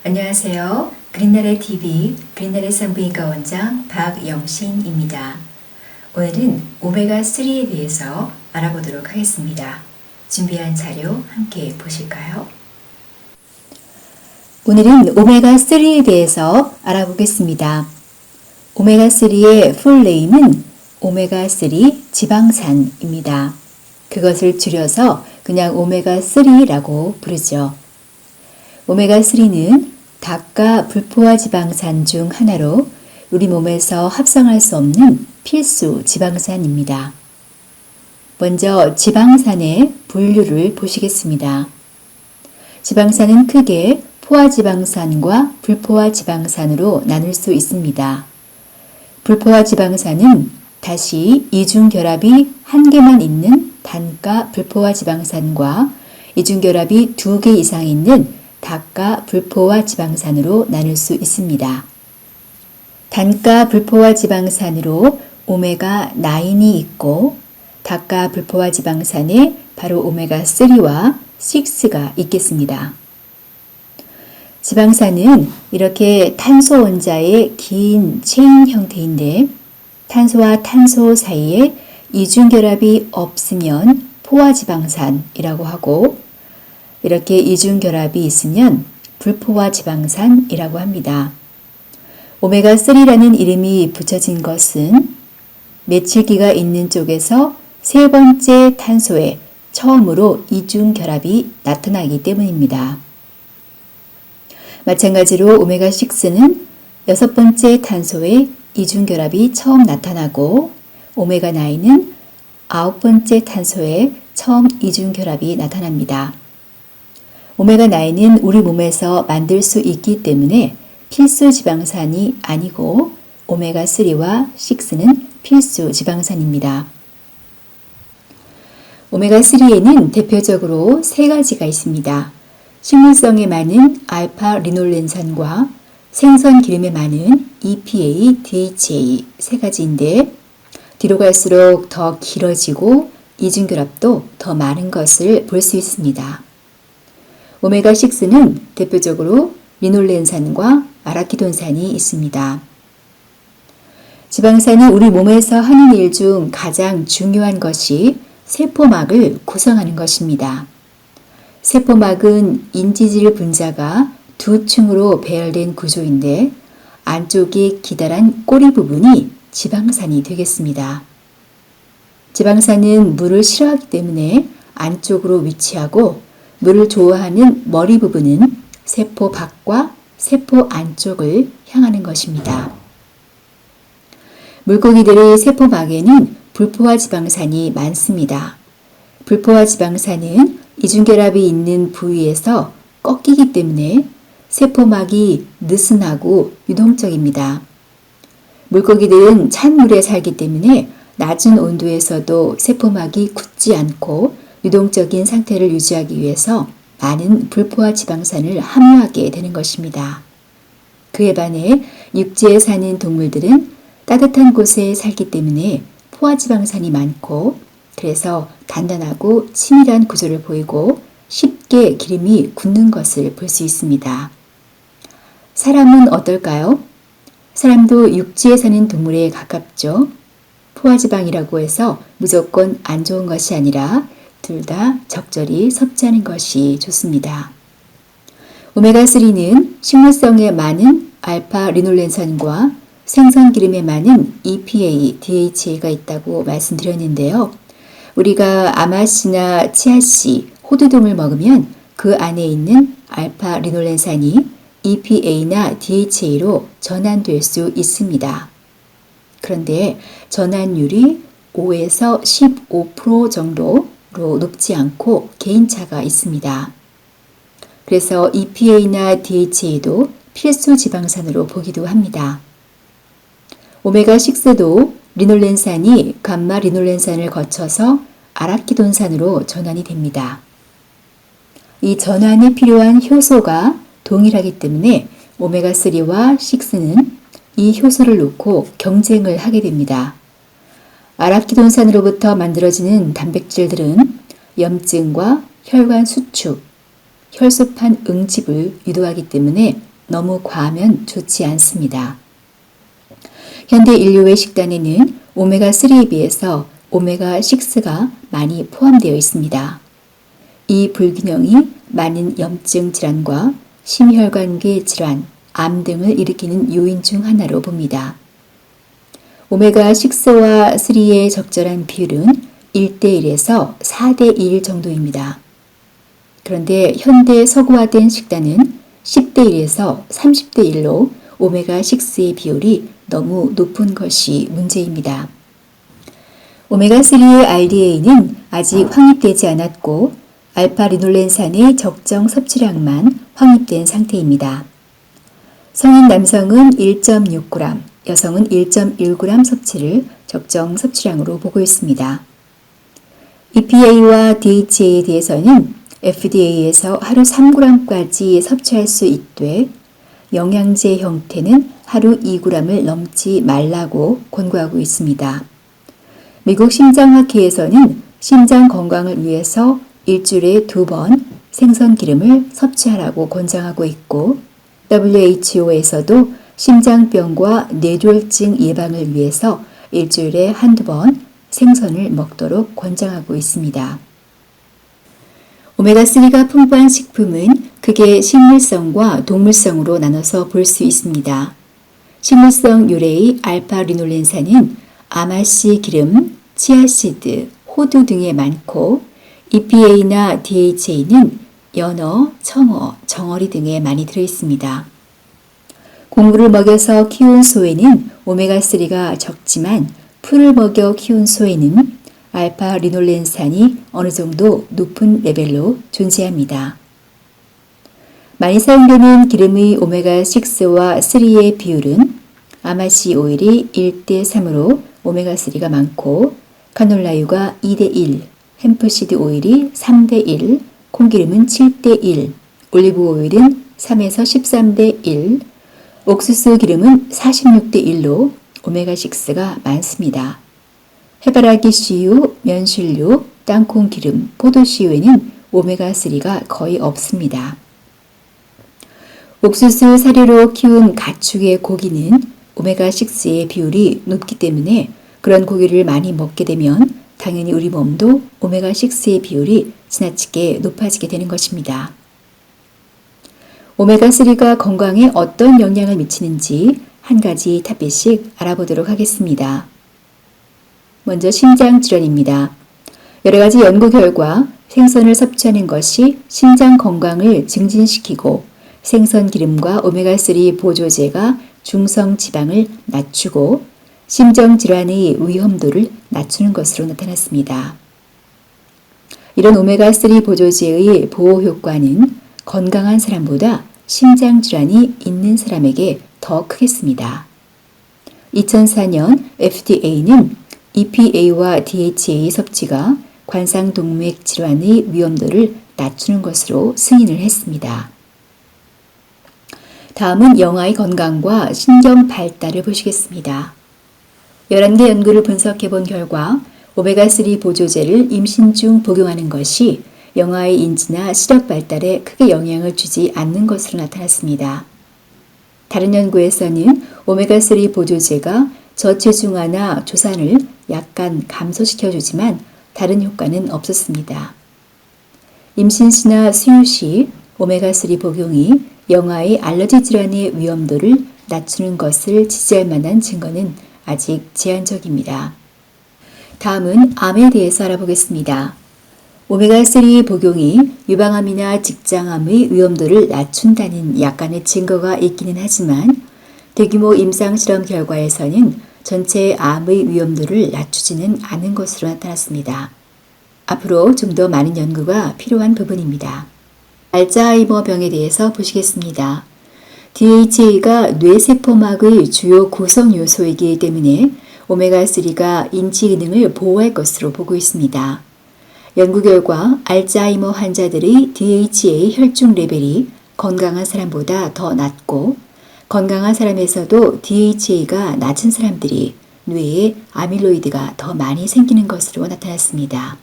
안녕하세요. 그린나래 TV 그린나래 산부인과 원장 박영신입니다. 오늘은 오메가3에 대해서 알아보도록 하겠습니다. 준비한 자료 함께 보실까요? 오늘은 오메가3에 대해서 알아보겠습니다. 오메가3의 풀네임은 오메가3 지방산입니다. 그것을 줄여서 그냥 오메가3라고 부르죠. 오메가3는 닭과 불포화 지방산 중 하나로 우리 몸에서 합성할 수 없는 필수 지방산입니다. 먼저 지방산의 분류를 보시겠습니다. 지방산은 크게 포화지방산과 불포화 지방산으로 나눌 수 있습니다. 불포화 지방산은 다시 이중결합이 한 개만 있는 단가 불포화 지방산과 이중결합이 2개 이상 있는 닭가 불포화 지방산으로 나눌 수 있습니다. 단가 불포화 지방산으로 오메가9이 있고 닭가 불포화 지방산에 바로 오메가3와 6가 있겠습니다. 지방산은 이렇게 탄소 원자의 긴 체인 형태인데 탄소와 탄소 사이에 이중결합이 없으면 포화지방산이라고 하고 이렇게 이중결합이 있으면 불포화 지방산이라고 합니다. 오메가3라는 이름이 붙여진 것은 메칠기가 있는 쪽에서 세 번째 탄소에 처음으로 이중결합이 나타나기 때문입니다. 마찬가지로 오메가6는 여섯 번째 탄소에 이중결합이 처음 나타나고 오메가9은 아홉 번째 탄소에 처음 이중결합이 나타납니다. 오메가9은 우리 몸에서 만들 수 있기 때문에 필수 지방산이 아니고 오메가3와 6는 필수 지방산입니다. 오메가3에는 대표적으로 세 가지가 있습니다. 식물성에 많은 알파 리놀렌산과 생선 기름에 많은 EPA, DHA 세 가지인데 뒤로 갈수록 더 길어지고 이중결합도 더 많은 것을 볼 수 있습니다. 오메가6는 대표적으로 리놀렌산과 아라키돈산이 있습니다. 지방산은 우리 몸에서 하는 일 중 가장 중요한 것이 세포막을 구성하는 것입니다. 세포막은 인지질 분자가 두 층으로 배열된 구조인데 안쪽에 기다란 꼬리 부분이 지방산이 되겠습니다. 지방산은 물을 싫어하기 때문에 안쪽으로 위치하고 물을 좋아하는 머리 부분은 세포 밖과 세포 안쪽을 향하는 것입니다. 물고기들의 세포막에는 불포화 지방산이 많습니다. 불포화 지방산은 이중결합이 있는 부위에서 꺾이기 때문에 세포막이 느슨하고 유동적입니다. 물고기들은 찬 물에 살기 때문에 낮은 온도에서도 세포막이 굳지 않고 유동적인 상태를 유지하기 위해서 많은 불포화 지방산을 함유하게 되는 것입니다. 그에 반해 육지에 사는 동물들은 따뜻한 곳에 살기 때문에 포화지방산이 많고 그래서 단단하고 치밀한 구조를 보이고 쉽게 기름이 굳는 것을 볼 수 있습니다. 사람은 어떨까요? 사람도 육지에 사는 동물에 가깝죠. 포화지방이라고 해서 무조건 안 좋은 것이 아니라 둘 다 적절히 섭취하는 것이 좋습니다. 오메가3는 식물성에 많은 알파 리놀렌산과 생선 기름에 많은 EPA, DHA가 있다고 말씀드렸는데요. 우리가 아마씨나 치아씨, 호두 등을 먹으면 그 안에 있는 알파 리놀렌산이 EPA나 DHA로 전환될 수 있습니다. 그런데 전환율이 5에서 15% 정도로 높지 않고 개인차가 있습니다. 그래서 EPA나 DHA도 필수 지방산으로 보기도 합니다. 오메가6도 리놀렌산이 감마 리놀렌산을 거쳐서 아라키돈산으로 전환이 됩니다. 이 전환에 필요한 효소가 동일하기 때문에 오메가3와 6는 이 효소를 놓고 경쟁을 하게 됩니다. 아라키돈산으로부터 만들어지는 단백질들은 염증과 혈관 수축, 혈소판 응집을 유도하기 때문에 너무 과하면 좋지 않습니다. 현대 인류의 식단에는 오메가3에 비해서 오메가6가 많이 포함되어 있습니다. 이 불균형이 많은 염증 질환과 심혈관계 질환, 암 등을 일으키는 요인 중 하나로 봅니다. 오메가6와 3의 적절한 비율은 1대1에서 4대1 정도입니다. 그런데 현대 서구화된 식단은 10대1에서 30대1로 오메가6의 비율이 너무 높은 것이 문제입니다. 오메가3의 RDA는 아직 확립되지 않았고 알파리놀렌산의 적정 섭취량만 확립된 상태입니다. 성인 남성은 1.6g, 여성은 1.1g 섭취를 적정 섭취량으로 보고 있습니다. EPA와 DHA에 대해서는 FDA에서 하루 3g까지 섭취할 수 있되 영양제 형태는 하루 2g을 넘지 말라고 권고하고 있습니다. 미국 심장학회에서는 심장 건강을 위해서 일주일에 2번 생선 기름을 섭취하라고 권장하고 있고 WHO에서도 심장병과 뇌졸중 예방을 위해서 일주일에 한두 번 생선을 먹도록 권장하고 있습니다. 오메가3가 풍부한 식품은 크게 식물성과 동물성으로 나눠서 볼 수 있습니다. 식물성 유래의 알파리놀렌산은 아마씨 기름, 치아씨드, 호두 등에 많고 EPA나 DHA는 연어, 청어, 정어리 등에 많이 들어있습니다. 공구를 먹여서 키운 소에는 오메가3가 적지만 풀을 먹여 키운 소에는 알파리놀렌산이 어느 정도 높은 레벨로 존재합니다. 많이 사용되는 기름의 오메가6와 3의 비율은 아마씨 오일이 1대3으로 오메가3가 많고 카놀라유가 2대1, 햄프시드 오일이 3대1, 콩기름은 7대1, 올리브 오일은 3에서 13대1, 옥수수 기름은 46대1로 오메가6가 많습니다. 해바라기 씨유, 면실류, 땅콩 기름, 포도씨유에는 오메가3가 거의 없습니다. 옥수수 사료로 키운 가축의 고기는 오메가6의 비율이 높기 때문에 그런 고기를 많이 먹게 되면 당연히 우리 몸도 오메가6의 비율이 지나치게 높아지게 되는 것입니다. 오메가3가 건강에 어떤 영향을 미치는지 한 가지 탑빗씩 알아보도록 하겠습니다. 먼저 심장질환입니다. 여러 가지 연구 결과 생선을 섭취하는 것이 심장 건강을 증진시키고 생선 기름과 오메가3 보조제가 중성 지방을 낮추고 심정질환의 위험도를 낮추는 것으로 나타났습니다. 이런 오메가3 보조제의 보호 효과는 건강한 사람보다 심장질환이 있는 사람에게 더 크겠습니다. 2004년 FDA는 EPA와 DHA 섭취가 관상동맥 질환의 위험도를 낮추는 것으로 승인을 했습니다. 다음은 영아의 건강과 신경 발달을 보시겠습니다. 11개 연구를 분석해 본 결과 오메가3 보조제를 임신 중 복용하는 것이 영아의 인지나 시력 발달에 크게 영향을 주지 않는 것으로 나타났습니다. 다른 연구에서는 오메가3 보조제가 저체중아나 조산을 약간 감소시켜주지만 다른 효과는 없었습니다. 임신 시나 수유 시 오메가3 복용이 영아의 알러지 질환의 위험도를 낮추는 것을 지지할 만한 증거는 아직 제한적입니다. 다음은 암에 대해서 알아보겠습니다. 오메가3 복용이 유방암이나 직장암의 위험도를 낮춘다는 약간의 증거가 있기는 하지만 대규모 임상실험 결과에서는 전체 암의 위험도를 낮추지는 않은 것으로 나타났습니다. 앞으로 좀 더 많은 연구가 필요한 부분입니다. 알츠하이머 병에 대해서 보시겠습니다. DHA가 뇌세포막의 주요 구성 요소이기 때문에 오메가3가 인지 기능을 보호할 것으로 보고 있습니다. 연구 결과 알츠하이머 환자들의 DHA 혈중 레벨이 건강한 사람보다 더 낮고 건강한 사람에서도 DHA가 낮은 사람들이 뇌에 아밀로이드가 더 많이 생기는 것으로 나타났습니다.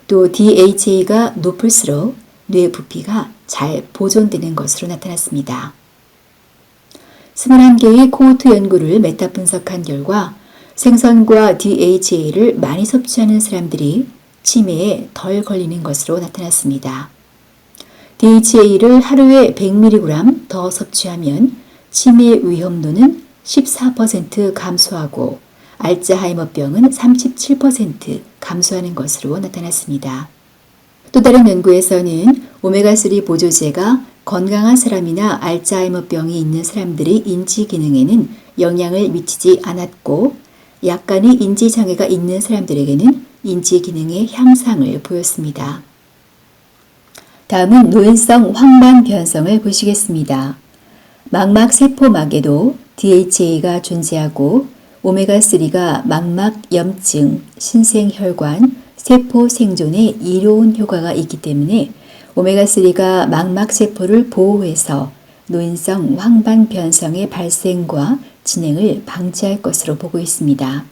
또 DHA가 높을수록 뇌 부피가 잘 보존되는 것으로 나타났습니다. 21개의 코호트 연구를 메타 분석한 결과 생선과 DHA를 많이 섭취하는 사람들이 치매에 덜 걸리는 것으로 나타났습니다. DHA를 하루에 100mg 더 섭취하면 치매 위험도는 14% 감소하고 알츠하이머병은 37% 감소하는 것으로 나타났습니다. 또 다른 연구에서는 오메가3 보조제가 건강한 사람이나 알츠하이머병이 있는 사람들의 인지 기능에는 영향을 미치지 않았고 약간의 인지 장애가 있는 사람들에게는 인지 기능의 향상을 보였습니다. 다음은 노인성 황반 변성을 보시겠습니다. 망막 세포막에도 DHA가 존재하고 오메가3가 망막 염증, 신생혈관, 세포 생존에 이로운 효과가 있기 때문에 오메가3가 망막 세포를 보호해서 노인성 황반 변성의 발생과 진행을 방지할 것으로 보고 있습니다.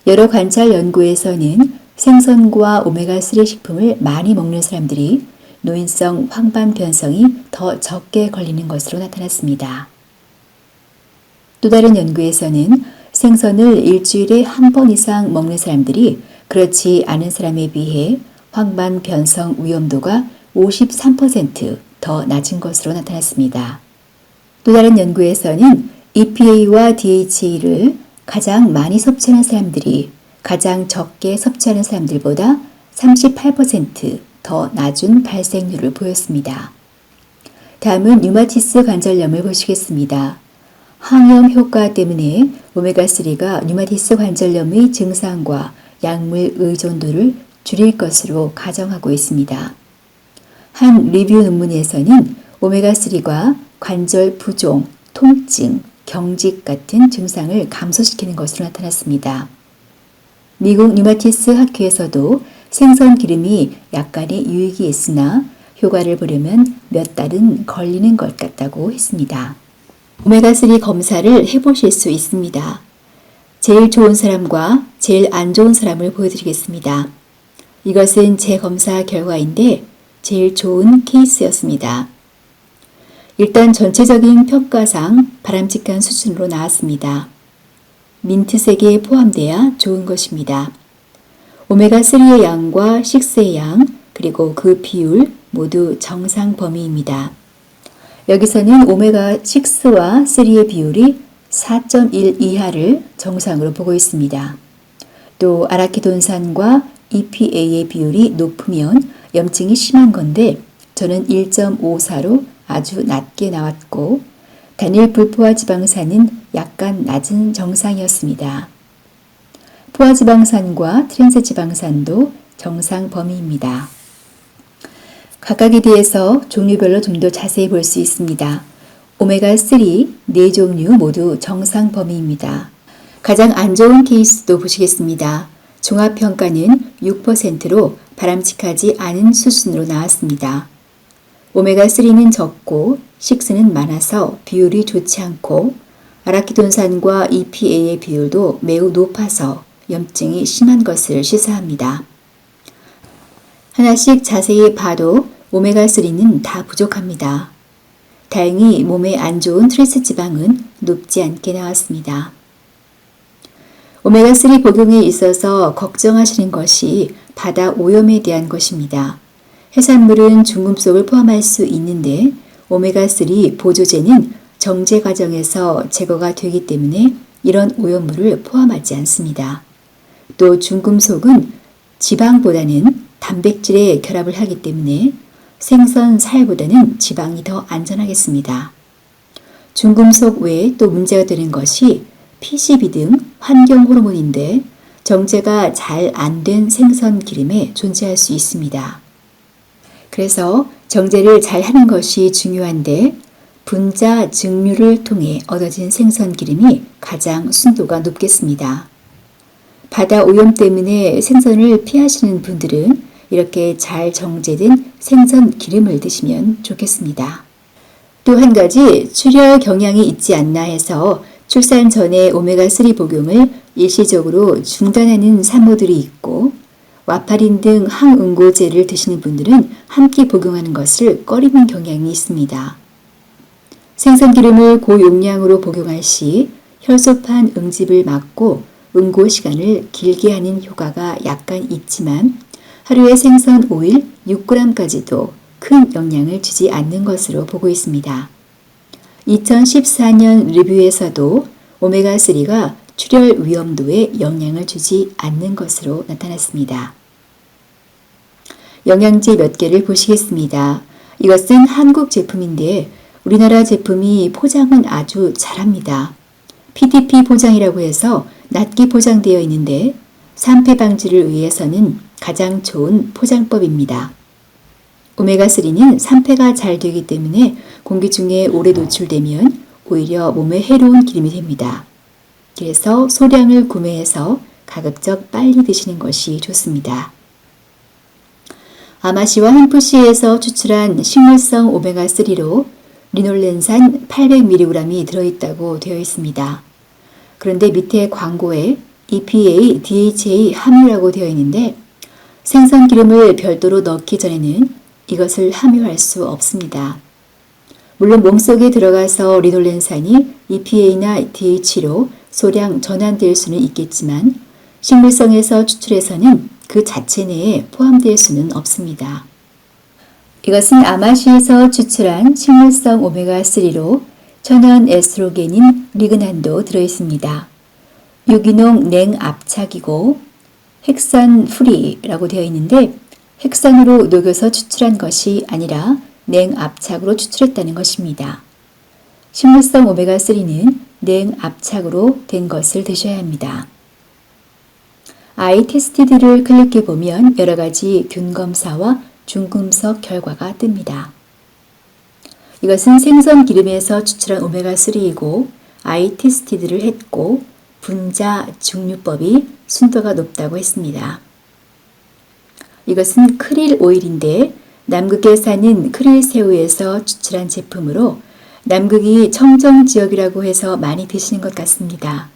여러 관찰 연구에서는 생선과 오메가3 식품을 많이 먹는 사람들이 노인성 황반 변성이 더 적게 걸리는 것으로 나타났습니다. 또 다른 연구에서는 생선을 일주일에 한 번 이상 먹는 사람들이 그렇지 않은 사람에 비해 황반 변성 위험도가 53% 낮은 것으로 나타났습니다. 또 다른 연구에서는 EPA와 DHA를 가장 많이 섭취하는 사람들이 가장 적게 섭취하는 사람들보다 38%더 낮은 발생률을 보였습니다. 다음은 류마티스 관절염을 보시겠습니다. 항염 효과 때문에 오메가3가 류마티스 관절염의 증상과 약물 의존도를 줄일 것으로 가정하고 있습니다. 한 리뷰 논문에서는 오메가3가 관절 부종, 통증, 경직 같은 증상을 감소시키는 것으로 나타났습니다. 미국 류마티스 학회에서도 생선 기름이 약간의 유익이 있으나 효과를 보려면 몇 달은 걸리는 것 같다고 했습니다. 오메가3 검사를 해보실 수 있습니다. 제일 좋은 사람과 제일 안 좋은 사람을 보여드리겠습니다. 이것은 제 검사 결과인데 제일 좋은 케이스였습니다. 일단 전체적인 평가상 바람직한 수준으로 나왔습니다. 민트색에 포함돼야 좋은 것입니다. 오메가3의 양과 6의 양 그리고 그 비율 모두 정상 범위입니다. 여기서는 오메가6와 3의 비율이 4.1 이하를 정상으로 보고 있습니다. 또 아라키돈산과 EPA의 비율이 높으면 염증이 심한 건데 저는 1.54로 아주 낮게 나왔고 단일 불포화 지방산은 약간 낮은 정상이었습니다. 포화지방산과 트랜스지방산도 정상 범위입니다. 각각에 대해서 종류별로 좀 더 자세히 볼 수 있습니다. 오메가3 4종류 모두 정상 범위입니다. 가장 안 좋은 케이스도 보시겠습니다. 종합평가는 6%로 바람직하지 않은 수준으로 나왔습니다. 오메가3는 적고 6는 많아서 비율이 좋지 않고 아라키돈산과 EPA의 비율도 매우 높아서 염증이 심한 것을 시사합니다. 하나씩 자세히 봐도 오메가3는 다 부족합니다. 다행히 몸에 안 좋은 트랜스 지방은 높지 않게 나왔습니다. 오메가3 복용에 있어서 걱정하시는 것이 바다 오염에 대한 것입니다. 해산물은 중금속을 포함할 수 있는데 오메가3 보조제는 정제 과정에서 제거가 되기 때문에 이런 오염물을 포함하지 않습니다. 또 중금속은 지방보다는 단백질에 결합을 하기 때문에 생선 살보다는 지방이 더 안전하겠습니다. 중금속 외에 또 문제가 되는 것이 PCB 등 환경 호르몬인데 정제가 잘 안 된 생선 기름에 존재할 수 있습니다. 그래서 정제를 잘 하는 것이 중요한데 분자 증류를 통해 얻어진 생선 기름이 가장 순도가 높겠습니다. 바다 오염 때문에 생선을 피하시는 분들은 이렇게 잘 정제된 생선 기름을 드시면 좋겠습니다. 또 한 가지 출혈 경향이 있지 않나 해서 출산 전에 오메가3 복용을 일시적으로 중단하는 산모들이 있고 와파린 등 항응고제를 드시는 분들은 함께 복용하는 것을 꺼리는 경향이 있습니다. 생선 기름을 고용량으로 복용할 시 혈소판 응집을 막고 응고 시간을 길게 하는 효과가 약간 있지만 하루에 생선 오일 6g까지도 큰 영향을 주지 않는 것으로 보고 있습니다. 2014년 리뷰에서도 오메가3가 출혈 위험도에 영향을 주지 않는 것으로 나타났습니다. 영양제 몇 개를 보시겠습니다. 이것은 한국 제품인데 우리나라 제품이 포장은 아주 잘합니다. PTP 포장이라고 해서 낮게 포장되어 있는데 산패 방지를 위해서는 가장 좋은 포장법입니다. 오메가3는 산패가 잘 되기 때문에 공기 중에 오래 노출되면 오히려 몸에 해로운 기름이 됩니다. 그래서 소량을 구매해서 가급적 빨리 드시는 것이 좋습니다. 아마시와 햄프시에서 추출한 식물성 오메가3로 리놀렌산 800mg이 들어있다고 되어 있습니다. 그런데 밑에 광고에 EPA, DHA 함유라고 되어 있는데 생선 기름을 별도로 넣기 전에는 이것을 함유할 수 없습니다. 물론 몸속에 들어가서 리놀렌산이 EPA나 DHA로 소량 전환될 수는 있겠지만 식물성에서 추출해서는 그 자체 내에 포함될 수는 없습니다. 이것은 아마시에서 추출한 식물성 오메가3로 천연 에스트로겐인 리그난도 들어있습니다. 유기농 냉압착이고 핵산 프리라고 되어 있는데 핵산으로 녹여서 추출한 것이 아니라 냉압착으로 추출했다는 것입니다. 식물성 오메가3는 냉압착으로 된 것을 드셔야 합니다. 아이 테스티드를 클릭해 보면 여러 가지 균 검사와 중금속 결과가 뜹니다. 이것은 생선 기름에서 추출한 오메가3이고 아이 테스티드를 했고 분자 증류법이 순도가 높다고 했습니다. 이것은 크릴 오일인데 남극에 사는 크릴 새우에서 추출한 제품으로 남극이 청정 지역이라고 해서 많이 드시는 것 같습니다.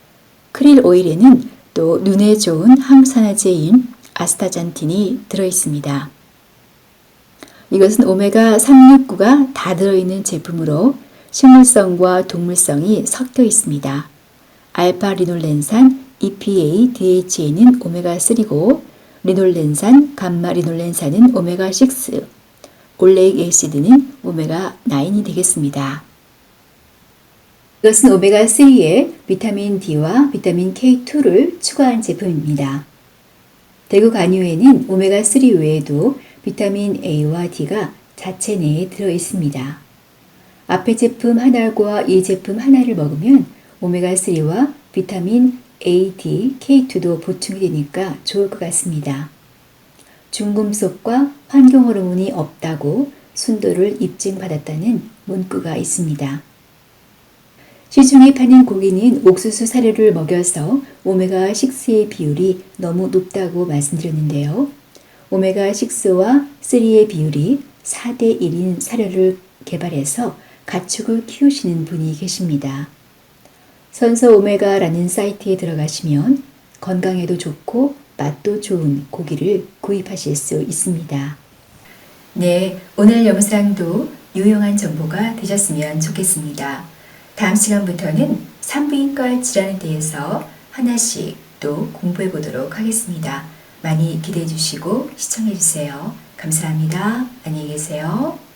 크릴 오일에는 또 눈에 좋은 항산화제인 아스타잔틴이 들어있습니다. 이것은 오메가 369가 다 들어있는 제품으로 식물성과 동물성이 섞여 있습니다. 알파 리놀렌산, EPA, DHA는 오메가3고 리놀렌산, 감마 리놀렌산은 오메가6, 올레익 애시드는 오메가9이 되겠습니다. 이것은 오메가3에 비타민 D와 비타민 K2를 추가한 제품입니다. 대구 간유에는 오메가3 외에도 비타민 A와 D가 자체 내에 들어 있습니다. 앞에 제품 하나과 이 제품 하나를 먹으면 오메가3와 비타민 A, D, K2도 보충이 되니까 좋을 것 같습니다. 중금속과 환경호르몬이 없다고 순도를 입증받았다는 문구가 있습니다. 시중에 파는 고기는 옥수수 사료를 먹여서 오메가6의 비율이 너무 높다고 말씀드렸는데요. 오메가6와 3의 비율이 4대 1인 사료를 개발해서 가축을 키우시는 분이 계십니다. 선서 오메가라는 사이트에 들어가시면 건강에도 좋고 맛도 좋은 고기를 구입하실 수 있습니다. 네, 오늘 영상도 유용한 정보가 되셨으면 좋겠습니다. 다음 시간부터는 산부인과 질환에 대해서 하나씩 또 공부해 보도록 하겠습니다. 많이 기대해 주시고 시청해 주세요. 감사합니다. 안녕히 계세요.